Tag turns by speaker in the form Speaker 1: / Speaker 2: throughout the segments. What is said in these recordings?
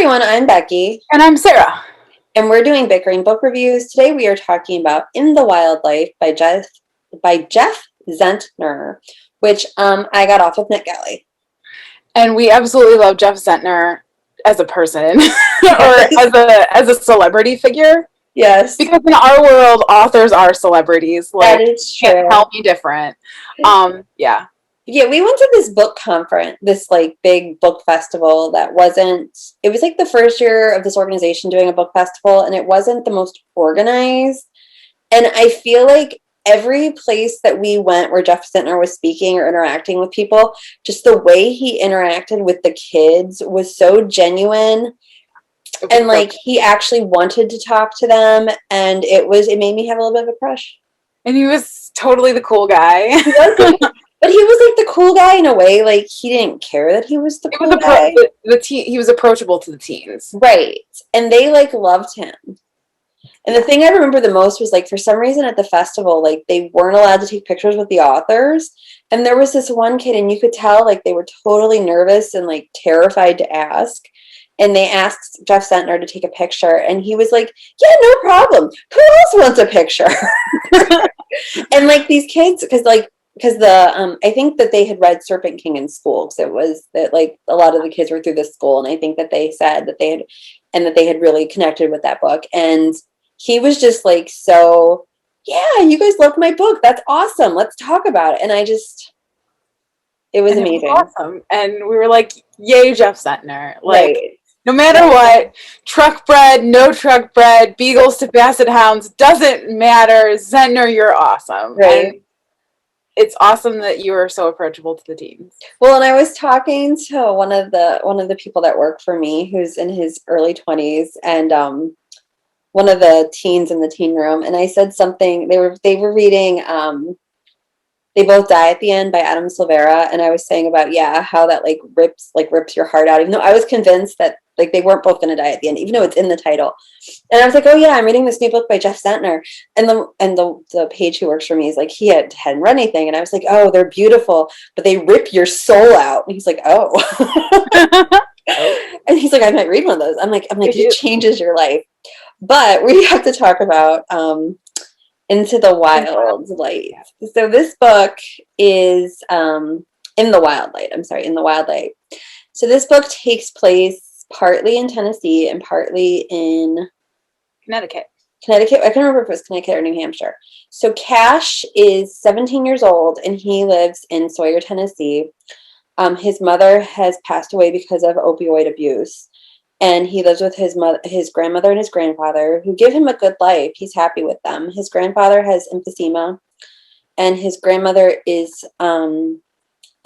Speaker 1: everyone, I'm Becky.
Speaker 2: And I'm Sarah.
Speaker 1: And we're doing Bickering Book Reviews. Today we are talking about In the Wildlife by Jeff Zentner, which I got off of NetGalley.
Speaker 2: And we absolutely love Jeff Zentner as a person or as a celebrity figure.
Speaker 1: Yes.
Speaker 2: Because in our world, authors are celebrities.
Speaker 1: That is true.
Speaker 2: Can't tell me different. Yeah.
Speaker 1: Yeah, we went to this book conference, this big book festival it was the first year of this organization doing a book festival, and it wasn't the most organized. And I feel like every place that we went where Jeff Zentner was speaking or interacting with people, just the way he interacted with the kids was so genuine. And he actually wanted to talk to them, and it made me have a little bit of a crush.
Speaker 2: And he was totally the cool guy.
Speaker 1: But he was the cool guy in a way. He didn't care that he was the cool guy.
Speaker 2: He was approachable to the teens.
Speaker 1: Right. And they loved him. And the thing I remember the most was for some reason at the festival, they weren't allowed to take pictures with the authors. And there was this one kid, and you could tell they were totally nervous and terrified to ask. And they asked Jeff Zentner to take a picture, and he was like, yeah, no problem. Who else wants a picture? And these kids, because I think that they had read Serpent King in school, because it was that a lot of the kids were through this school, and I think that they said that they had really connected with that book. And he was just so, yeah, you guys loved my book. That's awesome. Let's talk about it. And it was amazing.
Speaker 2: It was awesome. And we were like, yay, Jeff Zentner.
Speaker 1: Right.
Speaker 2: No matter what, truck bred, no truck bred, beagles to basset hounds, doesn't matter. Zentner, you're awesome.
Speaker 1: Right.
Speaker 2: And it's awesome that you are so approachable to the teens.
Speaker 1: Well, and I was talking to one of the people that work for me who's in his early 20s, and one of the teens in the teen room, and I said something. They were reading They Both Die at the End by Adam Silvera, and I was saying about how that rips your heart out, even though I was convinced that they weren't both going to die at the end, even though it's in the title. And I was like, oh yeah, I'm reading this new book by Jeff Zentner, and the page who works for me is he hadn't read anything, and I was like, oh, they're beautiful, but they rip your soul out. And he's like, oh. And he's like, I might read one of those. I'm like, it changes your life. But we have to talk about Into the Wild Light. So this book is In the Wild Light. I'm sorry, In the Wild Light. So this book takes place partly in Tennessee and partly in
Speaker 2: Connecticut.
Speaker 1: I can't remember if it was Connecticut or New Hampshire. So Cash is 17 years old, and he lives in Sawyer, Tennessee. His mother has passed away because of opioid abuse, and he lives with his grandmother and his grandfather, who give him a good life. He's happy with them. His grandfather has emphysema, and his grandmother is a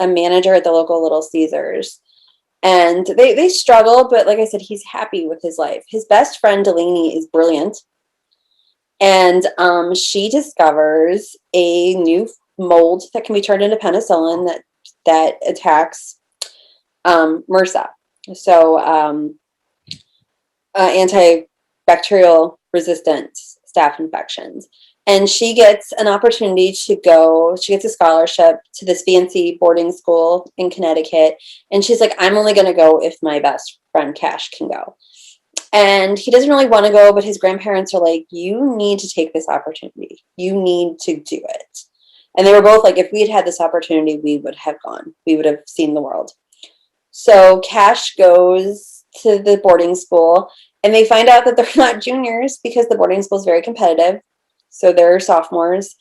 Speaker 1: manager at the local Little Caesars. And they struggle, but like I said, he's happy with his life. His best friend, Delaney, is brilliant. And she discovers a new mold that can be turned into penicillin that attacks MRSA. So antibacterial resistant staph infections. And she gets an opportunity she gets a scholarship to this fancy boarding school in Connecticut. And she's like, I'm only going to go if my best friend Cash can go. And he doesn't really want to go, but his grandparents are like, you need to take this opportunity. You need to do it. And they were both like, if we had had this opportunity, we would have gone. We would have seen the world. So Cash goes to the boarding school, and they find out that they're not juniors because the boarding school is very competitive. So they're sophomores,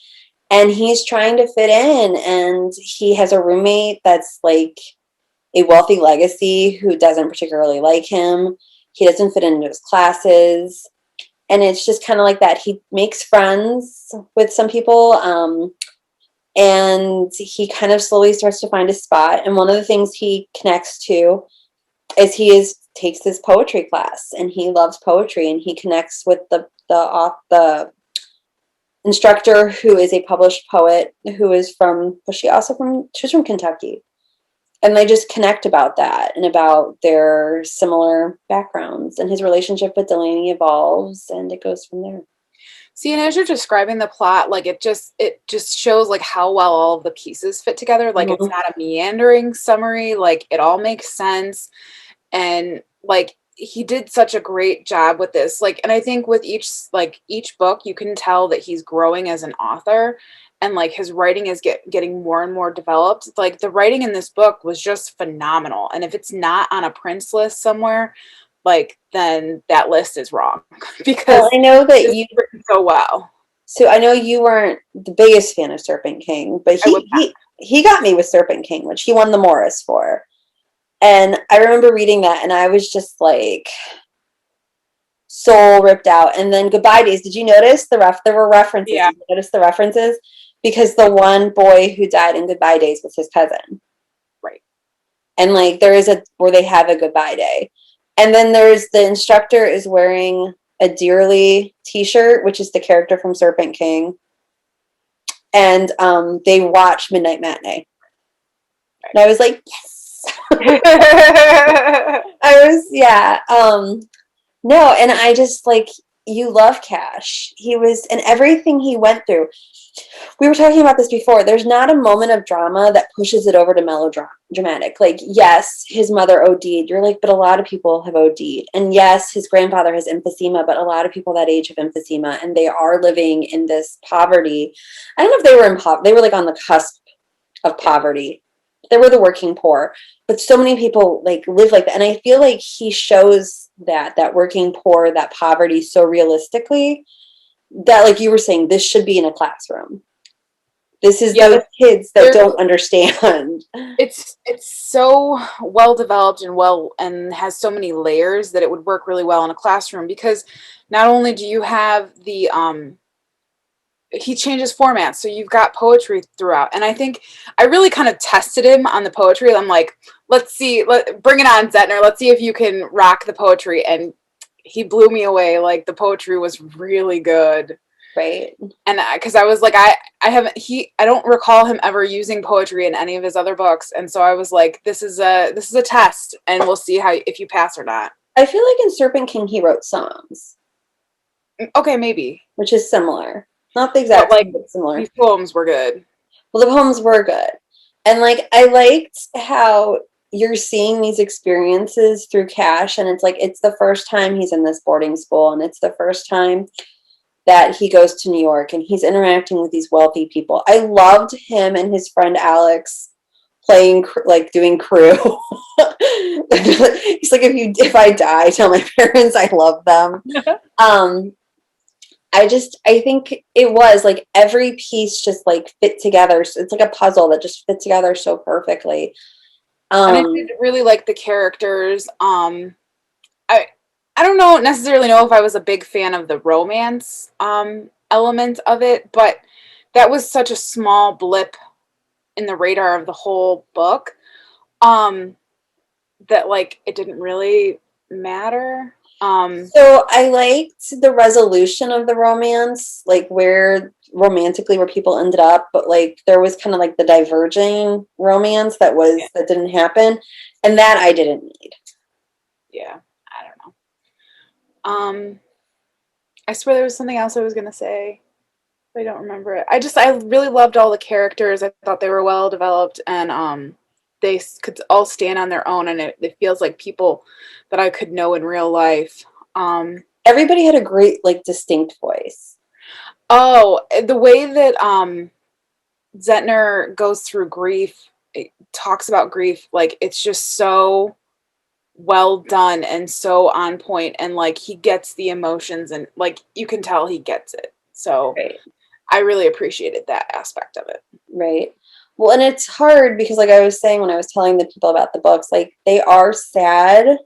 Speaker 1: and he's trying to fit in, and he has a roommate that's a wealthy legacy who doesn't particularly like him. He doesn't fit into his classes, and it's just kind of like that. He makes friends with some people, and he kind of slowly starts to find a spot. And one of the things he connects to is takes this poetry class, and he loves poetry, and he connects with the instructor, who is a published poet, who is she's from Kentucky. And they just connect about that and about their similar backgrounds, and his relationship with Delaney evolves, and it goes from there.
Speaker 2: See, and as you're describing the plot, it just shows how well all of the pieces fit together. Mm-hmm. It's not a meandering summary. It all makes sense. And he did such a great job with this. Like, and I think with each book, you can tell that he's growing as an author, and like his writing is getting more and more developed. Like the writing in this book was just phenomenal. And if it's not on a Prince list somewhere, like then that list is wrong
Speaker 1: Well,
Speaker 2: because
Speaker 1: I know that
Speaker 2: it's
Speaker 1: you.
Speaker 2: written so well.
Speaker 1: So I know you weren't the biggest fan of Serpent King, but
Speaker 2: I would
Speaker 1: he got me with Serpent King, which he won the Morris for. And I remember reading that, and I was just like soul ripped out. And then Goodbye Days. Did you notice there were references?
Speaker 2: Yeah.
Speaker 1: Did you notice the references? Because the one boy who died in Goodbye Days was his cousin.
Speaker 2: Right.
Speaker 1: And like there is a where they have a goodbye day. And then there's the instructor is wearing a Dearly t-shirt, which is the character from Serpent King. And they watch Midnight Matinee. And I was like, yes. I was, yeah. No, and I just like, you love Cash. He was, and everything he went through. We were talking about this before. There's not a moment of drama that pushes it over to melodramatic. Like, yes, his mother OD'd. You're like, but a lot of people have OD'd. And yes, his grandfather has emphysema, but a lot of people that age have emphysema, and they are living in this poverty. I don't know if they were in poverty. They were like on the cusp of poverty. They were the working poor. But so many people like live like that. And I feel like he shows that working poor, that poverty so realistically that, like you were saying, this should be in a classroom. This is those kids that don't understand.
Speaker 2: It's so well developed and has so many layers that it would work really well in a classroom, because not only do you have the he changes formats, so you've got poetry throughout. And I think I really kind of tested him on the poetry. I'm like, let's see, bring it on, Zentner. Let's see if you can rock the poetry. And he blew me away. Like the poetry was really good.
Speaker 1: Right.
Speaker 2: And because I was like, I don't recall him ever using poetry in any of his other books. And so I was like, this is a test, and we'll see if you pass or not.
Speaker 1: I feel like in Serpent King he wrote songs.
Speaker 2: Okay, maybe.
Speaker 1: Which is similar. Not the exact
Speaker 2: but,
Speaker 1: same, but similar.
Speaker 2: These poems were good.
Speaker 1: Well, the poems were good. And like I liked how you're seeing these experiences through Cash, and it's like it's the first time he's in this boarding school, and it's the first time that he goes to New York, and he's interacting with these wealthy people. I loved him and his friend Alex playing, like doing crew. He's like, if I die, tell my parents I love them. I think it was like every piece just like fit together. So it's like a puzzle that just fit together so perfectly.
Speaker 2: And I did really like the characters. I don't necessarily know if I was a big fan of the romance element of it, but that was such a small blip in the radar of the whole book that like it didn't really matter.
Speaker 1: So I liked the resolution of the romance, like where romantically where people ended up, but like there was kind of like the diverging romance that didn't happen, and that I didn't need.
Speaker 2: Yeah, I don't know. I swear there was something else I was gonna say. I don't remember it. I really loved all the characters. I thought they were well developed, and they could all stand on their own, and it feels like people that I could know in real life.
Speaker 1: Everybody had a great, like, distinct voice.
Speaker 2: Oh, the way that Zentner goes through grief, it talks about grief, like it's just so well done and so on point, and like he gets the emotions, and like you can tell he gets it. So
Speaker 1: right.
Speaker 2: I really appreciated that aspect of it.
Speaker 1: Right. Well, and it's hard because, like I was saying when I was telling the people about the books, like they are sad.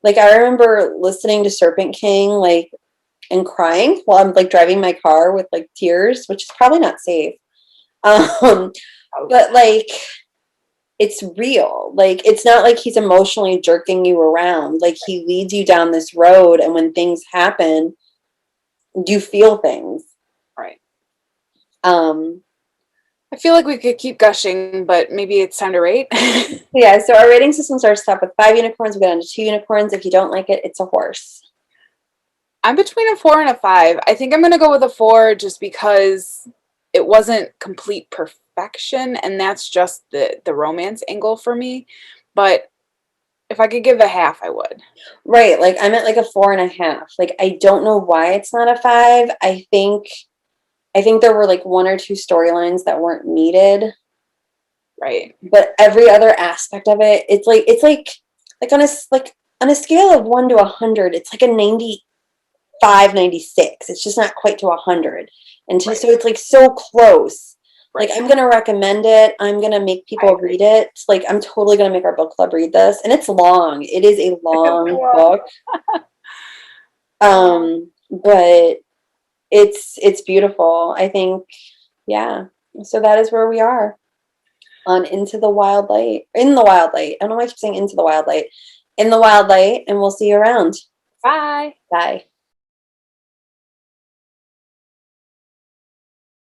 Speaker 1: Like I remember listening to Serpent King, like, and crying while I'm like driving my car with like tears, which is probably not safe. But like it's real. Like it's not like he's emotionally jerking you around. Like he leads you down this road, and when things happen, you feel things.
Speaker 2: Right. I feel like we could keep gushing, but maybe it's time to rate.
Speaker 1: Yeah, so our rating system starts off with 5 unicorns. We go down to 2 unicorns. If you don't like it, it's a horse.
Speaker 2: I'm between a 4 and a 5. I think I'm going to go with a 4 just because it wasn't complete perfection, and that's just the romance angle for me. But if I could give a half, I would.
Speaker 1: Right. Like I'm at like a 4.5. Like I don't know why it's not a 5. I think there were like one or two storylines that weren't needed.
Speaker 2: Right.
Speaker 1: But every other aspect of it, it's like on a scale of 1 to 100, it's like a 95, 96. It's just not quite to 100. And
Speaker 2: Right.
Speaker 1: so it's like so close.
Speaker 2: Right.
Speaker 1: Like I'm gonna recommend it. I'm gonna make people read it. Like I'm totally gonna make our book club read this. And it's long. It is a long book. But it's beautiful. I think, yeah. So that is where we are on Into the Wild Light. In the Wild Light. I don't know why I keep saying Into the Wild Light. In the Wild Light, and we'll see you around.
Speaker 2: Bye.
Speaker 1: Bye.